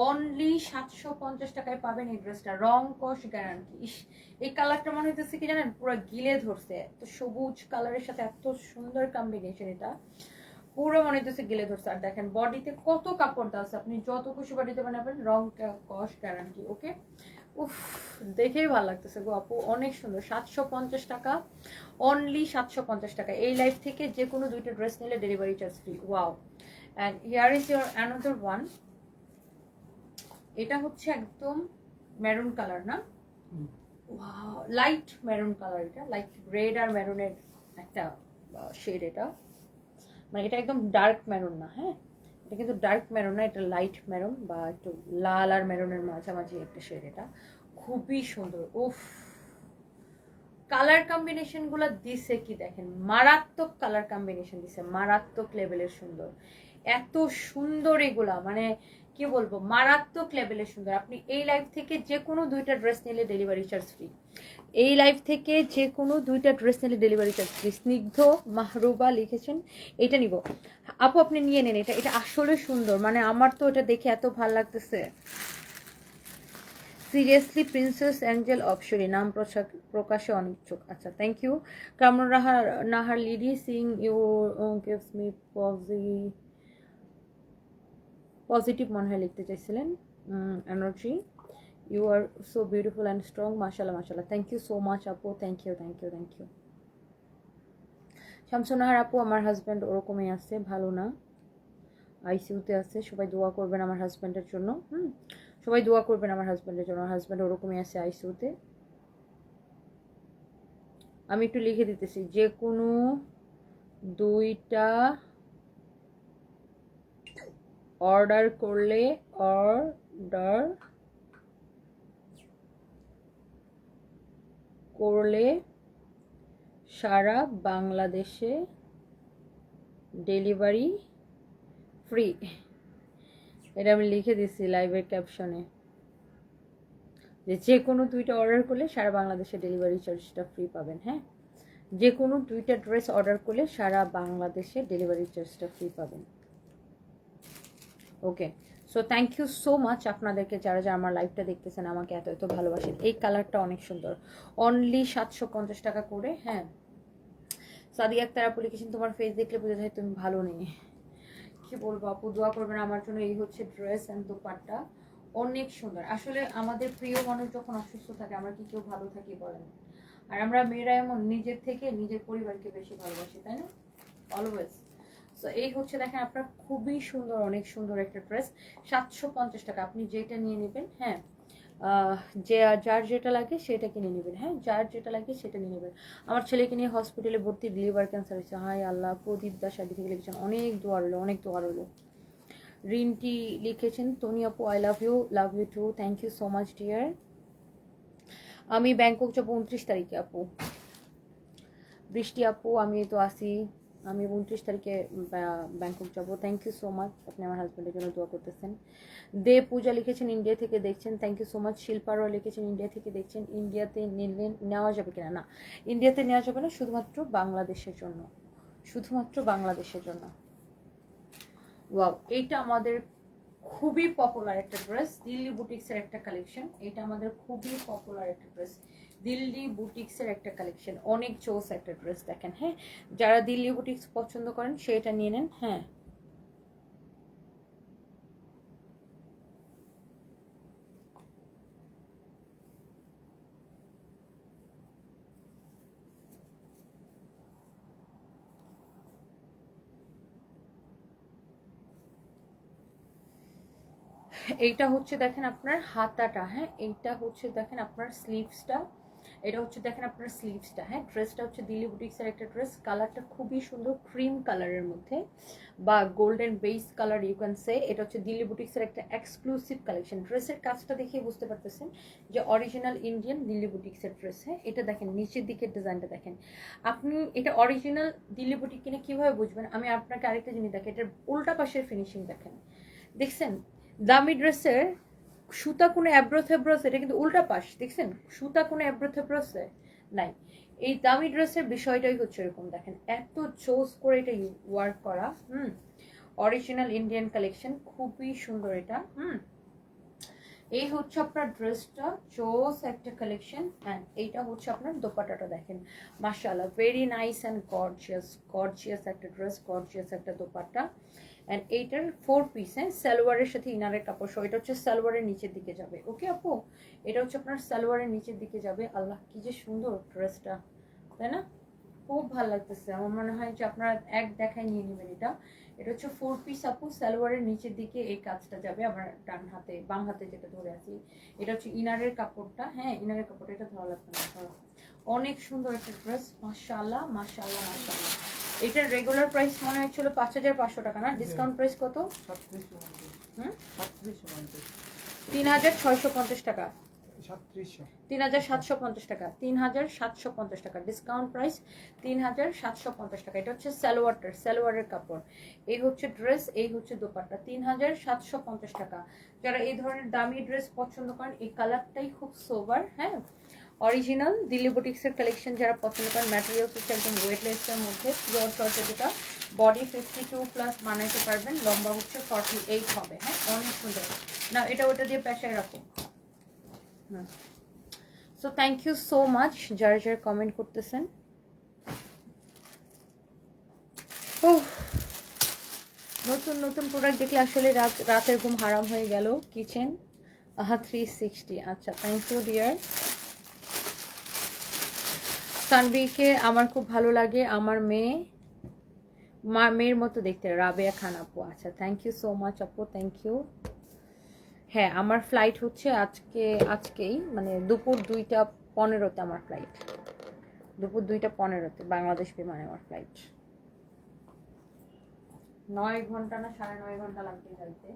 অনলি 750 টাকায় পাবেন এই ড্রেসটা, রং কস গ্যারান্টি। এই কালারটা মনে হইতেছে কি জানেন, পুরো গিলে ধরছে, এত সবুজ কালারের সাথে এত সুন্দর কম্বিনেশন, এটা পুরো মনে হইতেছে গিলে ধরছে। আর দেখেন বডিতে কত কাপড় দেওয়া আছে, আপনি যত খুশি বডিতে বানাবেন, রং কস গ্যারান্টি। ওকে, উফ, দেখেই ভালো লাগতেছে গো আপু, অনেক সুন্দর। 750 টাকা, অনলি 750 টাকা। এই লাইফ থেকে যে কোনো দুইটা ড্রেস নিলে delivery charge free. Wow, and here is your another one. এটা হচ্ছে একদম মেরুন কালার না, ওয়াও, লাইট মেরুন কালার, এটা লাইট রেড আর মেরুনের একটা শেড। এটা মানে এটা একদম ডার্ক মেরুন না, হ্যাঁ, এটা কিন্তু ডার্ক মেরুন না, এটা লাইট মেরুন বা একটু লাল আর মেরুনের মাঝামাঝি একটা শেড। এটা খুবই সুন্দর। উফ, কালার কম্বিনেশন গুলো দিছে কি দেখেন, মারাত্মক কালার কম্বিনেশন দিছে, মারাত্মক লেভেলের সুন্দর, এত সুন্দর এগুলা, মানে কি বলবো, মারাত্মক লেভেলের সুন্দর। আপনি এই লাইভ থেকে যে কোনো দুইটা ড্রেস নিলে ডেলিভারি চার্জ ফ্রি, এই লাইভ থেকে যে কোনো দুইটা ড্রেস নিলে ডেলিভারি চার্জ ফ্রি। স্নিগ্ধ মাহরুবা লিখেছেন, এটা নিব আপু, আপনি নিয়ে নেন, এটা এটা আসলে সুন্দর, মানে আমার তো এটা দেখে এত ভাল লাগতেছে। সিরিয়াসলি প্রিন্সেস অ্যাঞ্জেল অপসরি, নাম প্রকাশে অনিচ্ছুক। আচ্ছা, থ্যাংক ইউ। কামরুন নাহার লিডি, seeing you gives me positive মনে হয় লিখতে চাইছিলেন, energy. You are so beautiful and strong, মাশাল্লাহ মাশাল্লাহ, থ্যাংক ইউ সো মাচ আপু, thank you thank you thank you. Shamsunnahar আপু, আমার হাজব্যান্ড ওরকমই আছে, ভালো না, আইসিইউতে আছে, সবাই দোয়া করবেন আমার হাজব্যান্ডের জন্য। সবাই দোয়া করবেন আমার হাজব্যান্ডের জন্য, আমার হাজব্যান্ড ওরকমই আছে আইসিইউতে। আমি একটু লিখে দিতেছি, যে কোনো দুইটা অর্ডার করলে সারা বাংলাদেশে ডেলিভারি ফ্রি। এটা আমি লিখে দিচ্ছি লাইভের ক্যাপশনে, যে কোনো দুইটা অর্ডার করলে সারা বাংলাদেশে ডেলিভারি চার্জটা ফ্রি পাবেন। হ্যাঁ, যে কোনো দুইটা ড্রেস অর্ডার করলে সারা বাংলাদেশে ডেলিভারি চার্জটা ফ্রি পাবেন। Okay, so thank you so much আপনাদেরকে, যারা যারা আমার লাইভটা দেখতেছেন, আমাকে এত এত ভালোবাসেন। এই কালারটা অনেক সুন্দর, অনলি 750 টাকা করে। হ্যাঁ, সাদিয়া আক্তার আপু লিখেছেন, তোমার ফেস দেখলে বোঝা যায় তুমি ভালো নেই। কি বলবো আপু, দোয়া করবেন আমার জন্য। এই হচ্ছে ড্রেস অ্যান্ড দোপাট্টা, অনেক সুন্দর। আসলে আমাদের প্রিয় মানুষ যখন অসুস্থ থাকে, আমরা কি কেউ ভালো থাকি বলেন? আর আমরা মেয়েরা এমন, নিজের থেকে নিজের পরিবারকে বেশি ভালোবাসি, তাই না? অলওয়েজ। সো এই হচ্ছে দেখেন আপনার খুবই সুন্দর, অনেক সুন্দর একটা ড্রেস, 750 টাকা, আপনি যেটা নিয়ে নেবেন। হ্যাঁ, যে যার যেটা লাগে সেটা কিনে নেবেন। হ্যাঁ, যার যেটা লাগে সেটা নিয়ে নেবেন। আমার ছেলেকে নিয়ে হসপিটালে ভর্তি, লিভার ক্যান্সার হয়েছে। হাই আল্লাহ, প্রদীপ দাস আদি থেকে লিখেছেন, অনেক দোয়া রইলো, অনেক দোয়া রইলো। রিন্টি লিখেছেন, তনি আপু I love you too, thank you so much dear. আমি ব্যাংকক যাবো 29 তারিখে আপু। বৃষ্টি আপু, আমি তো আসি আমি 29 তারিখে ব্যাংকক যাব। থ্যাংক ইউ সো মাচ, আপনি আমার হাজব্যান্ডের জন্য দোয়া করতেছেন। দে পূজা লিখেছেন ইন্ডিয়া থেকে দেখছেন, থ্যাংক ইউ সো মাচ। শিল্পারও লিখেছেন ইন্ডিয়া থেকে দেখছেন। ইন্ডিয়াতে নেওয়া যাবে কিনা? না, ইন্ডিয়াতে নেওয়া যাবে না, শুধুমাত্র বাংলাদেশের জন্য, শুধুমাত্র বাংলাদেশের জন্য। ওয়াও, এইটা আমাদের খুবই পপুলার একটা ড্রেস, দিল্লি বুটিক্সের একটা কালেকশন। এটা আমাদের খুবই পপুলার একটা ড্রেস, দিল্লি বুটিক্সের একটা কালেকশন, অনেক চোস একটা ড্রেস। দেখেন, হ্যাঁ, যারা দিল্লি বুটিক্স পছন্দ করেন সেটা নিয়ে নেন। হ্যাঁ, এইটা হচ্ছে দেখেন আপনার হাতাটা, হ্যাঁ, এইটা হচ্ছে দেখেন আপনার স্লিভসটা, এটা হচ্ছে দেখেন আপনার স্লিভসটা। হ্যাঁ, ড্রেসটা হচ্ছে দিল্লি বুটিক্সের একটা ড্রেস, কালারটা খুবই সুন্দর, ক্রিম কালারের মধ্যে বা golden base colour you can say. এটা হচ্ছে দিল্লি বুটিক্সের একটা এক্সক্লুসিভ কালেকশন। ড্রেসের কাজটা দেখে বুঝতে পারতেছেন যে অরিজিনাল ইন্ডিয়ান দিল্লি বুটিক্সের ড্রেস। হ্যাঁ, এটা দেখেন নিচের দিকের ডিজাইনটা দেখেন। আপনি এটা অরিজিনাল দিল্লি বুটিক কিনে কিভাবে বুঝবেন? আমি আপনাকে আরেকটা জিনিস দেখেন, এটার উল্টা পাশের ফিনিশিং দেখেন, দেখছেন? দামি ড্রেসের সুতা কোনো অ্যাব্রোথেব্রোস, এটা কিন্তু উল্টা পাশ, দেখছেন? সুতা কোনো অ্যাব্রোথেব্রোসে নাই। এই দামি ড্রেসের বিষয়টাই হচ্ছে এরকম, দেখেন এত চোজ করে এটা ওয়ার্ক করা। অরিজিনাল ইন্ডিয়ান কালেকশন, খুবই সুন্দর এটা। এই হচ্ছে আপনার ড্রেসটা, চোস একটা কালেকশন। অ্যান্ড এইটা হচ্ছে আপনার দোপাট্টাটা দেখেন, মাশাআল্লাহ, very nice and gorgeous, gorgeous একটা ড্রেস, গর্জিয়াস একটা দোপাট্টা। অ্যান্ড এইটার 4 পিস, হ্যাঁ, সালোয়ারের সাথে ইনারের কাপড় সহ। এটা হচ্ছে সালোয়ারের নিচের দিকে যাবে, ওকে আপু? এটা হচ্ছে আপনার সালোয়ারের নিচের দিকে যাবে। আল্লাহ, কি যে সুন্দর ড্রেসটা, তাই না? খুব ভালো লাগতেছে, আমার মনে হয় যে আপনারা এক দেখায় নিয়ে নেবেন এটা। এটা হচ্ছে 4 পিস আপু, সালোয়ারের নিচের দিকে এই কাজটা যাবে। আমার ডান হাতে, বাম হাতে যেটা ধরে আছি, এটা হচ্ছে ইনারের কাপড়টা। হ্যাঁ, ইনারের কাপড়টা, এটা ধরা লাগবে না, অনেক সুন্দর একটা ড্রেস, মাশাআল্লাহ মাশাআল্লাহ মাশাআল্লাহ। এটার রেগুলার প্রাইস মনে হচ্ছিল 5500 টাকা, না? ডিসকাউন্ট প্রাইস কত? 3650 টাকা, 3750 টাকা, 3750 টাকা ডিসকাউন্ট প্রাইস, 3750 টাকা। এটা হচ্ছে সালোয়ারের কাপড়, এই হচ্ছে ড্রেস, এই হচ্ছে দোপাট্টা, 3750 টাকা। যারা এই ধরনের দামি ড্রেস পছন্দ করেন, এই কালারটাই খুব সোবার, হ্যাঁ, অরিজিনাল দিল্লি বুটিক্সের কালেকশন যারা পছন্দ করেন, ম্যাটেরিয়াল হচ্ছে একদম ওয়েটলেসের মধ্যে, পিওর শর্টের, যেটা বডি 52 প্লাস বানাইতে পারবেন, লম্বা হচ্ছে 48 হবে। হ্যাঁ, অনেক সুন্দর না, এটা ওটা দিয়ে পেশায় রাখো। So thank you so much যারা যারা কমেন্ট করতেছেন। নতুন নতুন প্রোডাক্ট দেখলে আসলে রাতের ঘুম হারাম হয়ে গেল। কিচেন 360, আচ্ছা, থ্যাংক ইউ ডিয়ার। সানবিকে আমার খুব ভালো লাগে, আমার মেয়ের মতো দেখতে, রাবেয়া খান আপু। আচ্ছা, থ্যাংক ইউ সো মাচ আপু, থ্যাংক ইউ। হ্যাঁ, আমার ফ্লাইট হচ্ছে আজকেই, মানে দুপুর 2টা 15-তে আমার ফ্লাইট, দুপুর 2টা 15-তে বাংলাদেশ বিমানে আমার ফ্লাইট। 9 ঘন্টা না 9.5 ঘন্টা লাগবে যাইতে।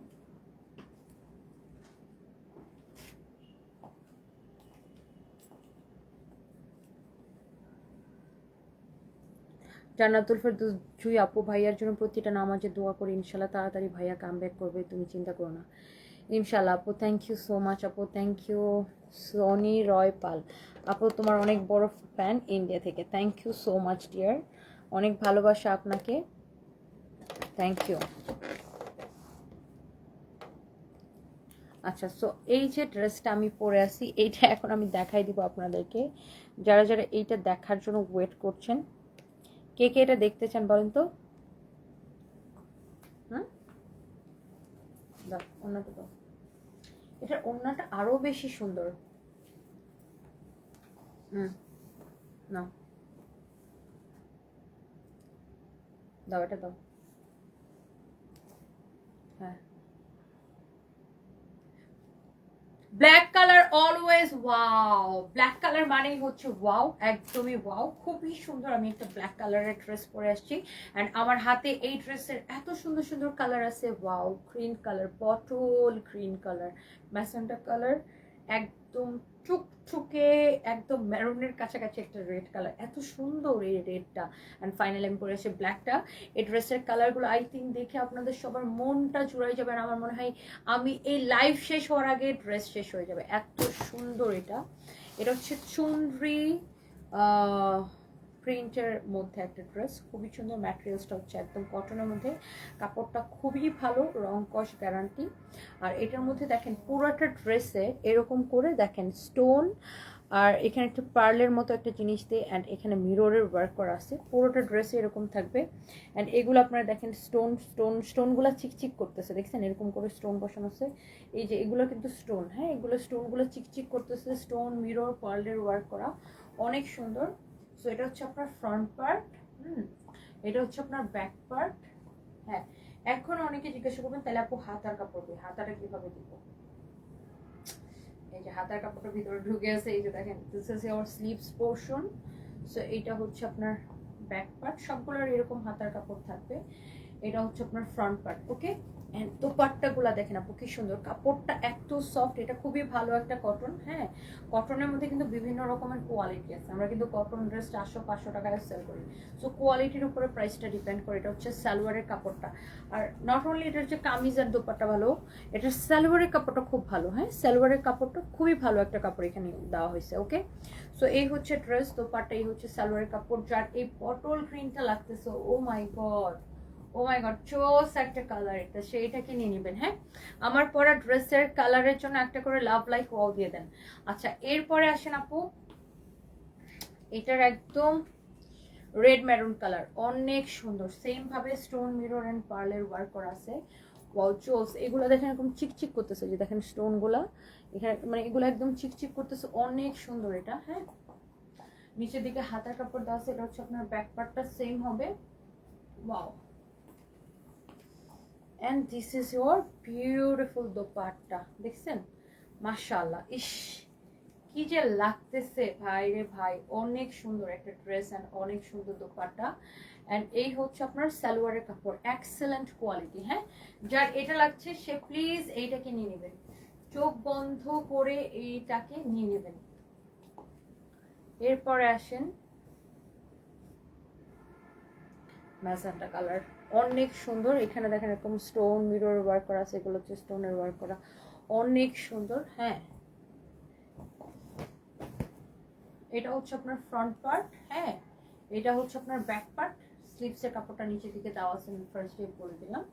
জান্নাতুল ফেরদৌস জুই আপু, ভাইয়ার জন্য প্রতিটা নামাজে দোয়া করি, ইনশাল্লাহ তাড়াতাড়ি ভাইয়া কামব্যাক করবে, তুমি চিন্তা করো না, ইনশাল্লাহ আপু। থ্যাংক ইউ সো মাচ আপু, থ্যাংক ইউ। সনি রয় পাল আপু, তোমার অনেক বড় ফ্যান ইন্ডিয়া থেকে, thank you so much dear, অনেক ভালোবাসা আপনাকে, থ্যাংক ইউ। আচ্ছা, সো এই যে ড্রেসটা আমি পরে আছি, এইটা এখন আমি দেখাই দিব আপনাদেরকে। যারা যারা এইটা দেখার জন্য ওয়েট করছেন, কে কে এটা দেখতে চান বলেন তো? ওড়নাটা তো, এটার ওড়নাটা আরো বেশি সুন্দর। না, দাও, এটা দাও। হ্যাঁ, black colour always wow, black colour মানেই হচ্ছে ওয়াও, একদমই ওয়াও, খুবই সুন্দর। আমি একটা ব্ল্যাক কালারের ড্রেস পরে আসছি, অ্যান্ড আমার হাতে এই ড্রেসের এত সুন্দর সুন্দর কালার আছে, wow, green colour, bottle green colour, magenta colour, একদম টুকটুকে একদম মেরুনের কাছাকাছি একটা রেড কালার, এত সুন্দর এই রেডটা। অ্যান্ড ফাইনালি আমি পরে আসি ব্ল্যাকটা। এই ড্রেসের কালারগুলো আই থিঙ্ক দেখে আপনাদের সবার মনটা জুড়াই যাবে। আর আমার মনে হয় আমি এই লাইভ শেষ হওয়ার আগে ড্রেস শেষ হয়ে যাবে, এত সুন্দর এটা। এটা হচ্ছে চুনরি প্রিন্টের মধ্যে একটা ড্রেস, খুবই সুন্দর। ম্যাটেরিয়ালসটা হচ্ছে একদম কটনের মধ্যে, কাপড়টা খুবই ভালো, রং কস গ্যারান্টি। আর এটার মধ্যে দেখেন পুরোটা ড্রেসে এরকম করে দেখেন স্টোন, আর এখানে একটু পার্লের মতো একটা জিনিস দিয়ে, অ্যান্ড এখানে মিররের ওয়ার্ক করা আছে। পুরোটা ড্রেসে এরকম থাকবে। অ্যান্ড এগুলো আপনারা দেখেন স্টোনগুলো চিকচিক করতেছে, দেখছেন এরকম করে স্টোন বসানো আছে। এই যে এগুলো কিন্তু স্টোন, হ্যাঁ এগুলো স্টোনগুলো চিকচিক করতেছে, স্টোন মিরর পার্লের ওয়ার্ক করা, অনেক সুন্দর। সো এটা হচ্ছে আপনার ফ্রন্ট পার্ট, এটা হচ্ছে আপনার ব্যাক পার্ট। হ্যাঁ, এখন অনেকে জিজ্ঞাসা করবেন তাহলে আপু হাতার কাপড় দিয়ে হাতাটা কিভাবে দিব। এই যে হাতার কাপড়টা ভিতরে ঢুকে আছে, এই যে দেখেন this is your sleeves portion. So এইটা হচ্ছে আপনার ব্যাক পার্ট, সবগুলোর এরকম হাতার কাপড় থাকবে। এটা হচ্ছে আপনার ফ্রন্ট পার্ট, ওকে। এন্ড দোপাট্টাগুলা দেখেন আপু কি সুন্দর, কাপড়টা এত সফট, এটা খুবই ভালো একটা কটন। হ্যাঁ, কটনের মধ্যে কিন্তু বিভিন্ন রকমের কোয়ালিটি আছে, আমরা কিন্তু কটন ড্রেস 400-500 টাকায় সেল করি। সো কোয়ালিটির উপরে প্রাইসটা ডিপেন্ড করে। এটা হচ্ছে সালোয়ারের কাপড়টা, আর নট অনলি এটা হচ্ছে কামিজ আর দোপাট্টা ভালো, এটা সালোয়ারের কাপড়টা খুব ভালো। হ্যাঁ, সালোয়ারের কাপড়টা খুবই ভালো একটা কাপড় এখানে দেওয়া হয়েছে, ওকে। সো এই হচ্ছে ড্রেস, দোপাট্টা, এই হচ্ছে সালোয়ারের কাপড়। যার এই পটল গ্রিনটা লাগতেছে, ও my god, O my god, চোস একটা কালার, এটা সেইটাকে নিয়ে নেবেন। হ্যাঁ, আমার পরা ড্রেসের কালারের জন্য একটা করে লাভ লাইক ওয়াও দিয়ে দেন। আচ্ছা, এরপরে আসেন আপু, এটার একদম রেড মেরুন কালার, অনেক সুন্দর। সেম ভাবে স্টোন মিরর এন্ড পার্লের ওয়ার্ক করা আছে, ওয়াও চোস। এগুলো দেখেন এরকম চিকচিক করতেছে, যে দেখেন স্টোন গুলা এখানে, মানে এগুলো একদম চিকচিক করতেছে, অনেক সুন্দর এটা। হ্যাঁ, নিচের দিকে হাতার কাপড় দেওয়া আছে, এটা হচ্ছে আপনার ব্যাক পার্টটা সেম হবে, wow. and this is your beautiful dupatta, দেখছেন মাশাআল্লাহ, ইস কি যে লাগতেছে ভাই রে ভাই, অনেক সুন্দর একটা ড্রেস এন্ড অনেক সুন্দর দোপাট্টা। এন্ড এই হচ্ছে আপনার সালোয়ারের কাপড়, এক্সেলেন্ট কোয়ালিটি। হ্যাঁ, যার এটা লাগছে সে প্লিজ এইটাকে নিয়ে নেবেন, চোখ বন্ধ করে এইটাকে নিয়ে নেবেন। এরপরে আসেন ম্যাজেন্টা কালার, অনেক সুন্দর। এখানে দেখেন এরকম স্টোন মিরর ওয়ার্ক করা আছে, এগুলো হচ্ছে স্টোনের ওয়ার্ক করা, অনেক সুন্দর। হ্যাঁ, এটা হচ্ছে আপনার ফ্রন্ট পার্ট। হ্যাঁ, এটা হচ্ছে আপনার ব্যাক পার্ট। স্লিভসের কাপড়টা নিচের দিকে দেওয়া আছে, আমি ফার্স্ট ডে বলে দিলাম।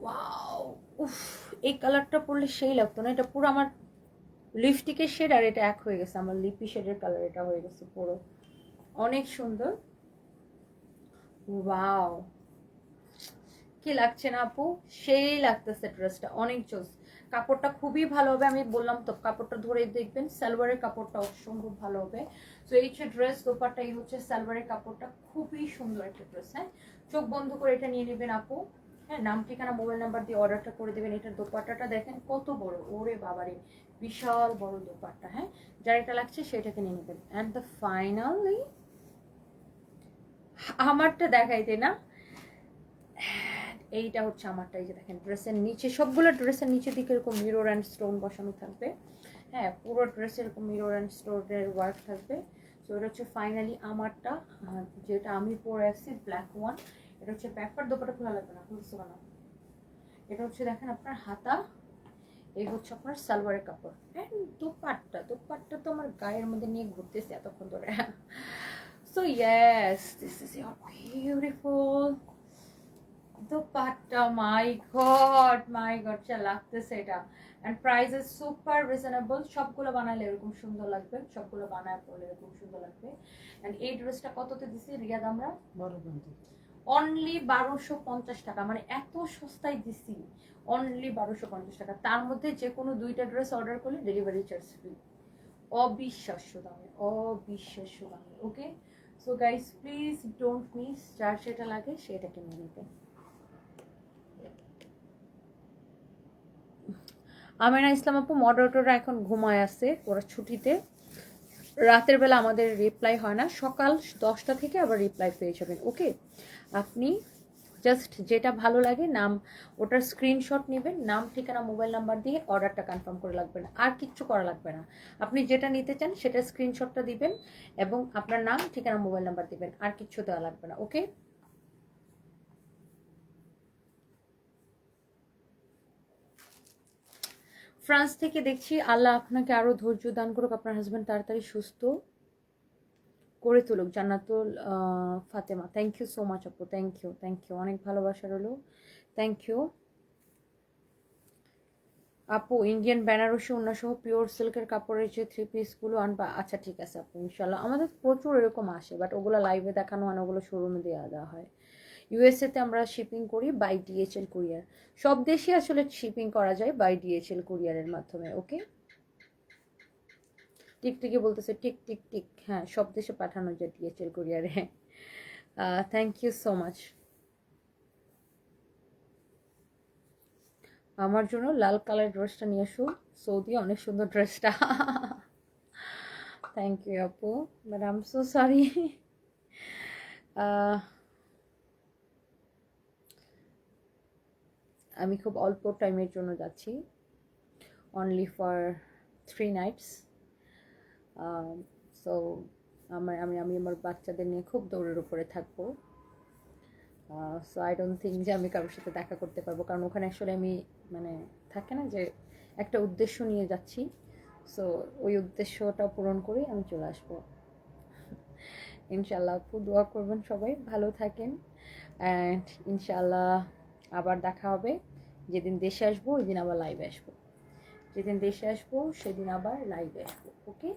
ওয়াও, উফ, এই কালারটা পরলে সেই লাগতো না, এটা পুরো আমার লিপস্টিকের শেড, আর এটা এক হয়ে গেছে, আমার লিপি শেডের কালার এটা হয়ে গেছে পুরো, অনেক সুন্দর। ওয়াও, কি লাগছে না আপু, সেই লাগতেছে ড্রেসটা, অনেক জোস। কাপড়টা খুবই ভালো হবে, আমি বললাম তো, কাপড়টা ধরে দেখবেন, সালোয়ারের কাপড়টা অসম্ভব ভালো হবে। তো এই হচ্ছে ড্রেস, দোপাট্টা, এই হচ্ছে সালোয়ারের কাপড়টা, খুবই সুন্দর একটা ড্রেস। হ্যাঁ, চোখ বন্ধ করে এটা নিয়ে নেবেন আপু। হ্যাঁ, নাম ঠিকানা মোবাইল নাম্বার দিয়ে অর্ডারটা করে দেবেন। এটার দোপাট্টাটা দেখেন কত বড়, ওরে বাবারে, বিশাল বড় দোপাট্টা। হ্যাঁ, যার এটা লাগছে সেটাকে নিয়ে নেবেন। অ্যান্ড দ্য ফাইনালি আমারটা দেখাইতে না, এইটা হচ্ছে আমারটা। এই যে দেখেন ড্রেসের নিচে, সবগুলো ড্রেসের নিচের দিকে এরকম মিরর অ্যান্ড স্টোন বসানো থাকবে। হ্যাঁ, পুরো ড্রেসে এরকম মিরর অ্যান্ড স্টোনের ওয়ার্ক থাকবে। সো এটা হচ্ছে ফাইনালি আমারটা, যেটা আমি পরে আসছি, ব্ল্যাক ওয়ান। এটা হচ্ছে ব্যাকপার, দোপাটা খোলা লাগবে না, খুলছে না। এটা হচ্ছে দেখেন আপনার হাতা, এই হচ্ছে আপনার সালোয়ারের কাপড়। হ্যাঁ, দোপাট্টা তো আমার গায়ের মধ্যে নিয়ে ঘুরতেছে এতক্ষণ ধরে। So yes, this is your beautiful dupatta. My god, যা লাগতেছে এটা। And price is super reasonable, সবগুলো বানালে এরকম সুন্দর লাগবে, সবগুলো বানায় পড়লে এরকম সুন্দর লাগবে। এন্ড এই ড্রেসটা কততে দিছি রিয়াদ আমরা? অনলি 1250 টাকা, মানে এত সস্তায় দিছি, অনলি 1250 টাকা। তার মধ্যে যে কোনো দুইটা ড্রেস অর্ডার করলে ডেলিভারি চার্জ ফ্রি, অবিশ্বাস্য দামে, অবিশ্বাস্য দামে, okay. So guys please don't miss, যার সেটা লাগে সেটাকে নিয়ে নেবেন। আমেনা ইসলাম আপু, মডারেটররা এখন ঘুমায় আছে, ওরা ছুটিতে, রাতের বেলা আমাদের রিপ্লাই হয় না, সকাল 10টা থেকে আবার রিপ্লাই পেয়ে যাবেন, ওকে। আপনি জাস্ট যেটা ভালো লাগে নাম, ওটার স্ক্রিনশট নেবেন, নাম ঠিকানা মোবাইল নাম্বার দিয়ে অর্ডারটা কনফার্ম করে লাগবে না, আর কিচ্ছু করা লাগবে না। আপনি যেটা নিতে চান সেটার স্ক্রিনশটটা দিবেন এবং আপনার নাম ঠিকানা মোবাইল নাম্বার দিবেন, আর কিচ্ছু দেওয়া লাগবে না। ওকে, ফ্রান্স থেকে দেখছি, আল্লাহ আপনাকে আরো ধৈর্য দান করুক, আপনার হাজবেন্ড তাড়াতাড়ি সুস্থ করে তুলুক। Jannatul Fatema, thank you so much আপু, থ্যাংক ইউ, থ্যাংক ইউ, অনেক ভালোবাসা রইল, থ্যাংক ইউ আপু। ইন্ডিয়ান বেনারসি ওড়নাসহ পিওর সিল্কের কাপড়ের যে থ্রি পিসগুলো আনবা? আচ্ছা ঠিক আছে আপু, ইনশাল্লাহ। আমাদের প্রচুর এরকম আসে, বাট ওগুলো লাইভে দেখানো হয় না, ওগুলো শোরুমে দেওয়া হয়। ইউএসএতে আমরা শিপিং করি বাই ডিএচএল কুরিয়ার। সব দেশে আসলে শিপিং করা যায় বাই ডিএচএল কুরিয়ারের মাধ্যমে। ওকে, টিকটিকি বলতেছে টিক টিক টিক, হ্যাঁ সব দেশে পাঠানো যায় ডিএচএল কুরিয়ারে। Thank you so much. আমার জন্য লাল কালার ড্রেসটা নিয়ে এসো, সৌদি অনেক সুন্দর ড্রেসটা। থ্যাংক ইউ আপু, but I am so sorry. আমি খুব অল্প টাইমের জন্য যাচ্ছি, অনলি ফর 3 nights। সো আমি আমার বাচ্চাদের নিয়ে খুব দৌড়ের উপরে থাকবো। সো আই ডোন্ট থিঙ্ক যে আমি কারোর সাথে দেখা করতে পারবো, কারণ ওখানে আসলে আমি মানে থাকে না যে একটা উদ্দেশ্য নিয়ে যাচ্ছি, সো ওই উদ্দেশ্যটা পূরণ করেই আমি চলে আসবো ইনশাল্লাহ। আপু দোয়া করবেন, সবাই ভালো থাকেন, অ্যান্ড ইনশাল্লাহ আবার দেখা হবে। যেদিন দেশে আসবো ওই দিন আবার লাইভে আসবো, যেদিন দেশে আসবো সেদিন আবার লাইভে আসবো। ওকে,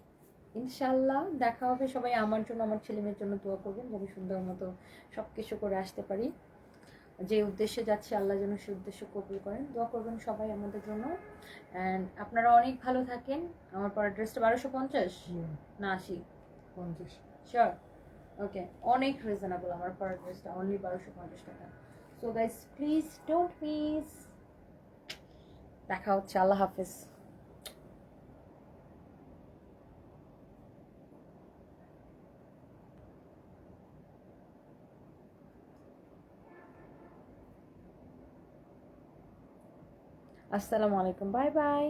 ইনশাল্লাহ দেখা হবে। সবাই আমার জন্য, আমার ছেলে মেয়ের জন্য দোয়া করবেন যেন সুন্দর মতো সব কিছু করে আসতে পারি। যে উদ্দেশ্যে যাচ্ছি আল্লাহ যেন সে উদ্দেশ্য কবুল করেন, দোয়া করবেন সবাই আমাদের জন্য। অ্যান্ড আপনারা অনেক ভালো থাকেন। আমার পরের ড্রেসটা 1250 না 80? 50 শিওর? ওকে, অনেক রিজনেবল আমার পরের ড্রেসটা, অনলি 1250 টাকা। So guys please don't miss. দেখা হচ্ছে, আল্লাহ হাফেজ। আসসালামু আলাইকুম, বাই বাই।